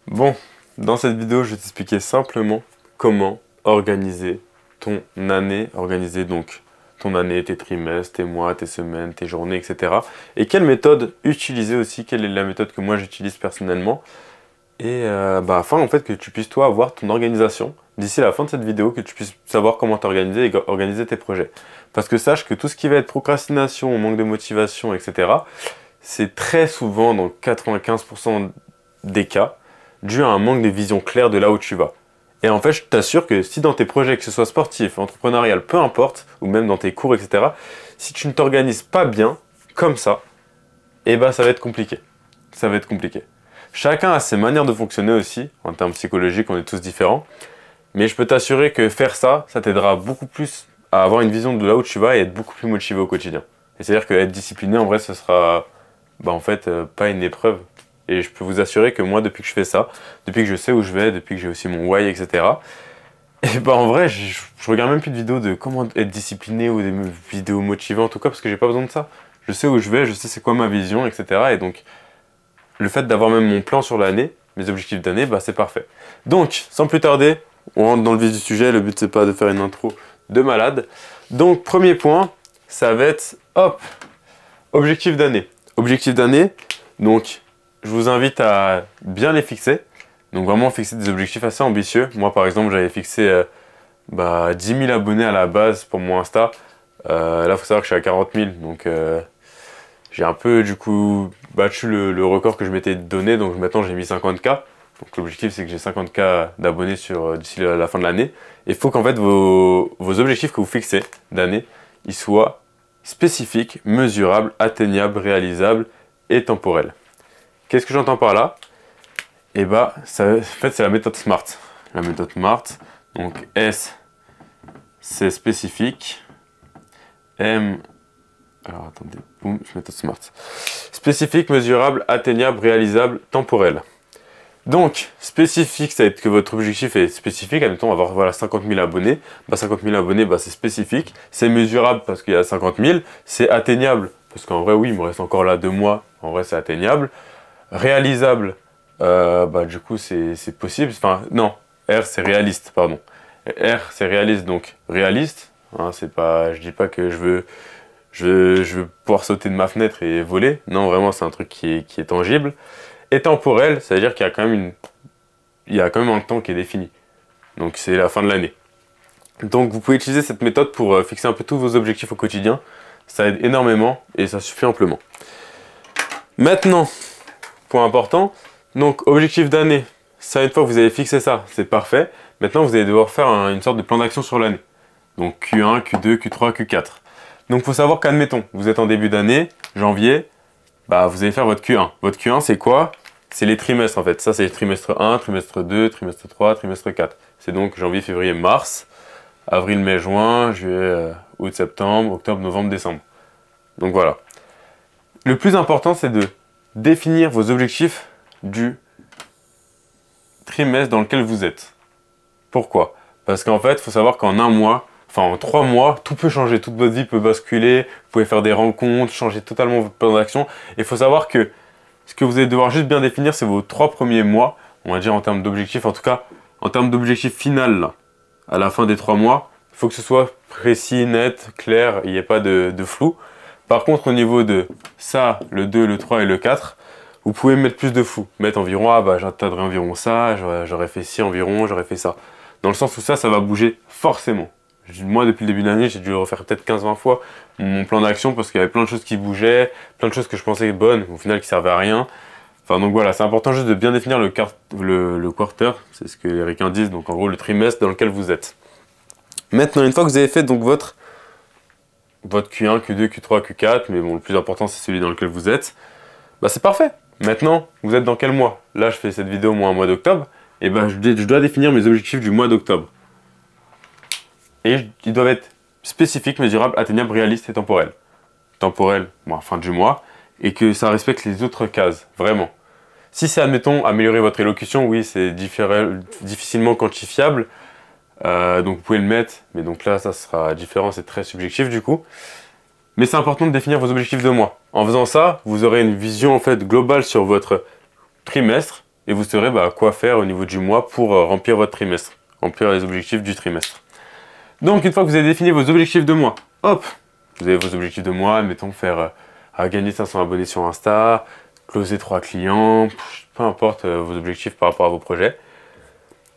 Bon, dans cette vidéo, je vais t'expliquer simplement comment organiser ton année, organiser donc ton année, tes trimestres, tes mois, tes semaines, tes journées, etc. Et quelle méthode utiliser aussi, quelle est la méthode que moi j'utilise personnellement. Et afin en fait que tu puisses toi avoir ton organisation d'ici la fin de cette vidéo, que tu puisses savoir comment t'organiser et organiser tes projets. Parce que sache que tout ce qui va être procrastination, manque de motivation, etc. c'est très souvent dans 95% des cas dû à un manque de vision claire de là où tu vas. Et en fait, je t'assure que si dans tes projets, que ce soit sportif, entrepreneurial, peu importe, ou même dans tes cours, etc., si tu ne t'organises pas bien, comme ça, eh ben ça va être compliqué. Ça va être compliqué. Chacun a ses manières de fonctionner aussi, en termes psychologiques, on est tous différents. Mais je peux t'assurer que faire ça, ça t'aidera beaucoup plus à avoir une vision de là où tu vas et être beaucoup plus motivé au quotidien. Et c'est-à-dire qu'être discipliné, en vrai, ce sera, pas une épreuve. Et je peux vous assurer que moi, depuis que je fais ça, depuis que je sais où je vais, depuis que j'ai aussi mon why, etc., et en vrai, je regarde même plus de vidéos de comment être discipliné ou des vidéos motivantes ou quoi, parce que j'ai pas besoin de ça. Je sais où je vais, je sais c'est quoi ma vision, etc. Et donc, le fait d'avoir même mon plan sur l'année, mes objectifs d'année, c'est parfait. Donc, sans plus tarder, on rentre dans le vif du sujet. Le but, c'est pas de faire une intro de malade. Donc, premier point, ça va être, hop, objectif d'année. Objectif d'année, donc, je vous invite à bien les fixer. Donc vraiment fixer des objectifs assez ambitieux. Moi par exemple j'avais fixé 10 000 abonnés à la base pour mon Insta. Là il faut savoir que je suis à 40 000. Donc j'ai un peu du coup battu le record que je m'étais donné. Donc maintenant j'ai mis 50K. Donc l'objectif c'est que j'ai 50K d'abonnés d'ici la fin de l'année. Et il faut qu'en fait vos objectifs que vous fixez d'année, ils soient spécifiques, mesurables, atteignables, réalisables et temporels. Qu'est-ce que j'entends par là? Et en fait, c'est la méthode SMART. La méthode SMART, donc S, c'est spécifique. M, alors attendez, boum, méthode SMART. Spécifique, mesurable, atteignable, réalisable, temporel. Donc, spécifique, ça va être que votre objectif est spécifique. Admettons, on va avoir 50 000 abonnés. 50 000 abonnés, c'est spécifique. C'est mesurable parce qu'il y a 50 000. C'est atteignable parce qu'en vrai, oui, il me reste encore là 2 mois. En vrai, c'est atteignable. Réalisable, du coup c'est possible, enfin non, R c'est réaliste, pardon. R c'est réaliste, donc réaliste, hein, c'est pas, je dis pas que je veux pouvoir sauter de ma fenêtre et voler, non vraiment c'est un truc qui est tangible. Et temporel, ça veut dire qu'il y a quand même un temps qui est défini, donc c'est la fin de l'année. Donc vous pouvez utiliser cette méthode pour fixer un peu tous vos objectifs au quotidien, ça aide énormément et ça suffit amplement. Maintenant, point important, donc objectif d'année, ça une fois que vous avez fixé ça, c'est parfait. Maintenant vous allez devoir faire une sorte de plan d'action sur l'année. Donc Q1, Q2, Q3, Q4. Donc il faut savoir qu'admettons, vous êtes en début d'année, janvier, vous allez faire votre Q1. Votre Q1 c'est quoi? C'est les trimestres en fait. Ça c'est le trimestre 1, trimestre 2, trimestre 3, trimestre 4. C'est donc janvier, février, mars, avril, mai, juin, juillet, août, septembre, octobre, novembre, décembre. Donc voilà. Le plus important c'est de définir vos objectifs du trimestre dans lequel vous êtes. Pourquoi? Parce qu'en fait, il faut savoir qu'en un mois, enfin en 3 mois, tout peut changer, toute votre vie peut basculer, vous pouvez faire des rencontres, changer totalement votre plan d'action. Et il faut savoir que ce que vous allez devoir juste bien définir, c'est vos 3 premiers mois, on va dire en termes d'objectifs, en tout cas en termes d'objectif final, là, à la fin des 3 mois, il faut que ce soit précis, net, clair, il n'y ait pas de flou. Par contre, au niveau de ça, le 2, le 3 et le 4, vous pouvez mettre plus de flou. Mettre environ, j'atteindrai environ ça, j'aurais fait ci environ, j'aurais fait ça. Dans le sens où ça va bouger forcément. Moi, depuis le début de l'année, j'ai dû le refaire peut-être 15-20 fois, mon plan d'action, parce qu'il y avait plein de choses qui bougeaient, plein de choses que je pensais bonnes, au final qui servaient à rien. Enfin, donc voilà, c'est important juste de bien définir le quarter, c'est ce que les Ricains disent, donc en gros le trimestre dans lequel vous êtes. Maintenant, une fois que vous avez fait donc votre Q1, Q2, Q3, Q4, mais bon, le plus important c'est celui dans lequel vous êtes, c'est parfait. Maintenant, vous êtes dans quel mois? Là, je fais cette vidéo moi en mois d'octobre, et je dois définir mes objectifs du mois d'octobre. Et ils doivent être spécifiques, mesurables, atteignables, réalistes et temporels. Temporel, fin du mois, et que ça respecte les autres cases, vraiment. Si c'est, admettons, améliorer votre élocution, oui, c'est difficilement quantifiable, donc vous pouvez le mettre, mais donc là, ça sera différent, c'est très subjectif du coup. Mais c'est important de définir vos objectifs de mois. En faisant ça, vous aurez une vision en fait globale sur votre trimestre, et vous saurez quoi faire au niveau du mois pour remplir votre trimestre, remplir les objectifs du trimestre. Donc une fois que vous avez défini vos objectifs de mois, hop, vous avez vos objectifs de mois, admettons faire gagner 500 abonnés sur Insta, closer 3 clients, peu importe vos objectifs par rapport à vos projets.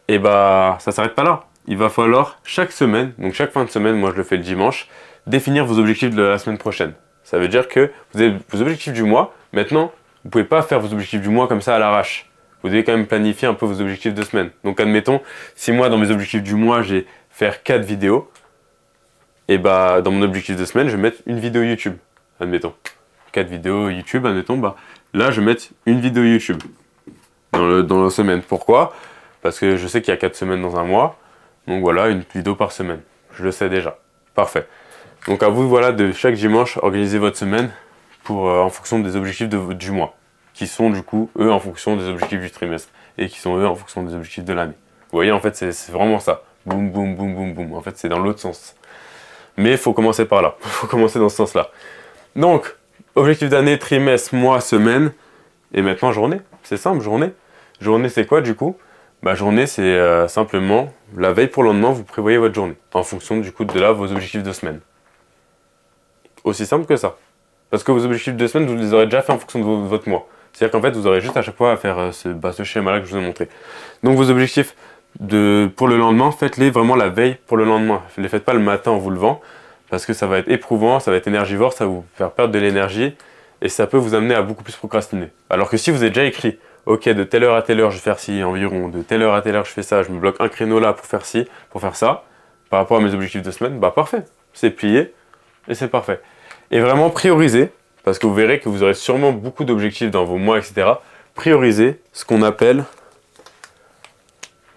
Et ça s'arrête pas là. Il va falloir chaque semaine, donc chaque fin de semaine, moi je le fais le dimanche, définir vos objectifs de la semaine prochaine. Ça veut dire que vous avez vos objectifs du mois. Maintenant, vous ne pouvez pas faire vos objectifs du mois comme ça à l'arrache. Vous devez quand même planifier un peu vos objectifs de semaine. Donc admettons, si moi dans mes objectifs du mois, j'ai faire 4 vidéos, et dans mon objectif de semaine, je vais mettre une vidéo YouTube, admettons. 4 vidéos YouTube, admettons, là je vais mettre une vidéo YouTube dans la semaine. Pourquoi? Parce que je sais qu'il y a 4 semaines dans un mois, donc voilà, une vidéo par semaine. Je le sais déjà. Parfait. Donc à vous, voilà, de chaque dimanche, organiser votre semaine en fonction des objectifs du mois, qui sont du coup, eux, en fonction des objectifs du trimestre, et qui sont, eux, en fonction des objectifs de l'année. Vous voyez, en fait, c'est vraiment ça. Boum, boum, boum, boum, boum. En fait, c'est dans l'autre sens. Mais il faut commencer par là. Il faut commencer dans ce sens-là. Donc, objectif d'année, trimestre, mois, semaine, et maintenant journée. C'est simple, journée. Journée, c'est quoi du coup? Journée, c'est simplement la veille pour le lendemain, vous prévoyez votre journée en fonction du coup de vos objectifs de semaine. Aussi simple que ça. Parce que vos objectifs de semaine, vous les aurez déjà fait en fonction de votre mois. C'est-à-dire qu'en fait, vous aurez juste à chaque fois à faire ce schéma-là que je vous ai montré. Donc vos objectifs pour le lendemain, faites-les vraiment la veille pour le lendemain. Ne les faites pas le matin en vous levant, parce que ça va être éprouvant, ça va être énergivore, ça va vous faire perdre de l'énergie, et ça peut vous amener à beaucoup plus procrastiner. Alors que si vous avez déjà écrit, ok, de telle heure à telle heure, je vais faire ci, environ, de telle heure à telle heure, je fais ça, je me bloque un créneau là pour faire ci, pour faire ça, par rapport à mes objectifs de semaine, parfait, c'est plié, et c'est parfait. Et vraiment prioriser, parce que vous verrez que vous aurez sûrement beaucoup d'objectifs dans vos mois, etc. Prioriser ce qu'on appelle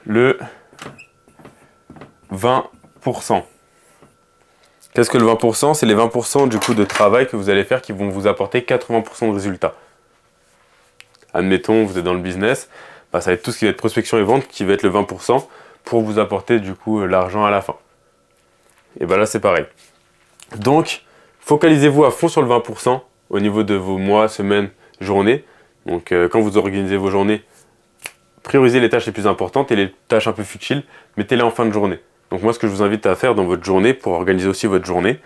le 20%. Qu'est-ce que le 20%? C'est les 20% du coup de travail que vous allez faire qui vont vous apporter 80% de résultats. Admettons, vous êtes dans le business, ça va être tout ce qui va être prospection et vente qui va être le 20% pour vous apporter du coup l'argent à la fin. Et là c'est pareil. Donc, focalisez-vous à fond sur le 20% au niveau de vos mois, semaines, journées. Donc quand vous organisez vos journées, priorisez les tâches les plus importantes et les tâches un peu futiles, mettez-les en fin de journée. Donc moi ce que je vous invite à faire dans votre journée, pour organiser aussi votre journée,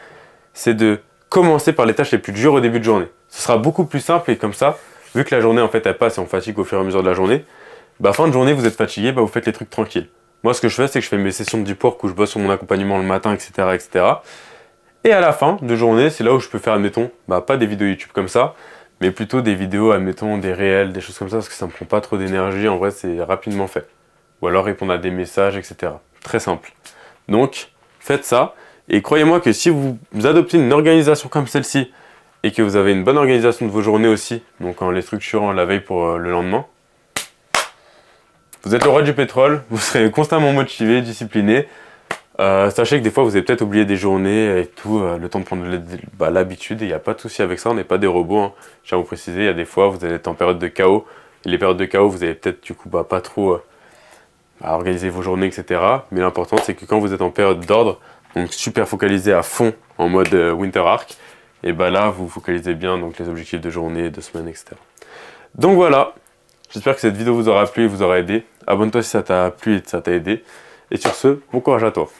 c'est de commencer par les tâches les plus dures au début de journée. Ce sera beaucoup plus simple et comme ça, vu que la journée en fait elle passe et on fatigue au fur et à mesure de la journée, fin de journée vous êtes fatigué, vous faites les trucs tranquilles. Moi ce que je fais c'est que je fais mes sessions de deep work où je bosse sur mon accompagnement le matin, etc. etc. Et à la fin de journée, c'est là où je peux faire, admettons, pas des vidéos YouTube comme ça, mais plutôt des vidéos, admettons, des réels, des choses comme ça, parce que ça me prend pas trop d'énergie, en vrai c'est rapidement fait. Ou alors répondre à des messages, etc. Très simple. Donc, faites ça, et croyez-moi que si vous adoptez une organisation comme celle-ci, et que vous avez une bonne organisation de vos journées aussi, donc en les structurant la veille pour le lendemain, vous êtes le roi du pétrole, vous serez constamment motivé, discipliné. Sachez que des fois vous avez peut-être oublié des journées et tout, le temps de prendre l'habitude, et il n'y a pas de souci avec ça, on n'est pas des robots, hein. Je tiens à vous préciser, il y a des fois vous allez être en période de chaos, et les périodes de chaos vous avez peut-être du coup pas trop organiser vos journées, etc. Mais l'important c'est que quand vous êtes en période d'ordre, donc super focalisé à fond en mode Winter Arc, et là vous focalisez bien donc les objectifs de journée, de semaine, etc. Donc voilà, j'espère que cette vidéo vous aura plu et vous aura aidé. Abonne-toi si ça t'a plu et si ça t'a aidé. Et sur ce, bon courage à toi.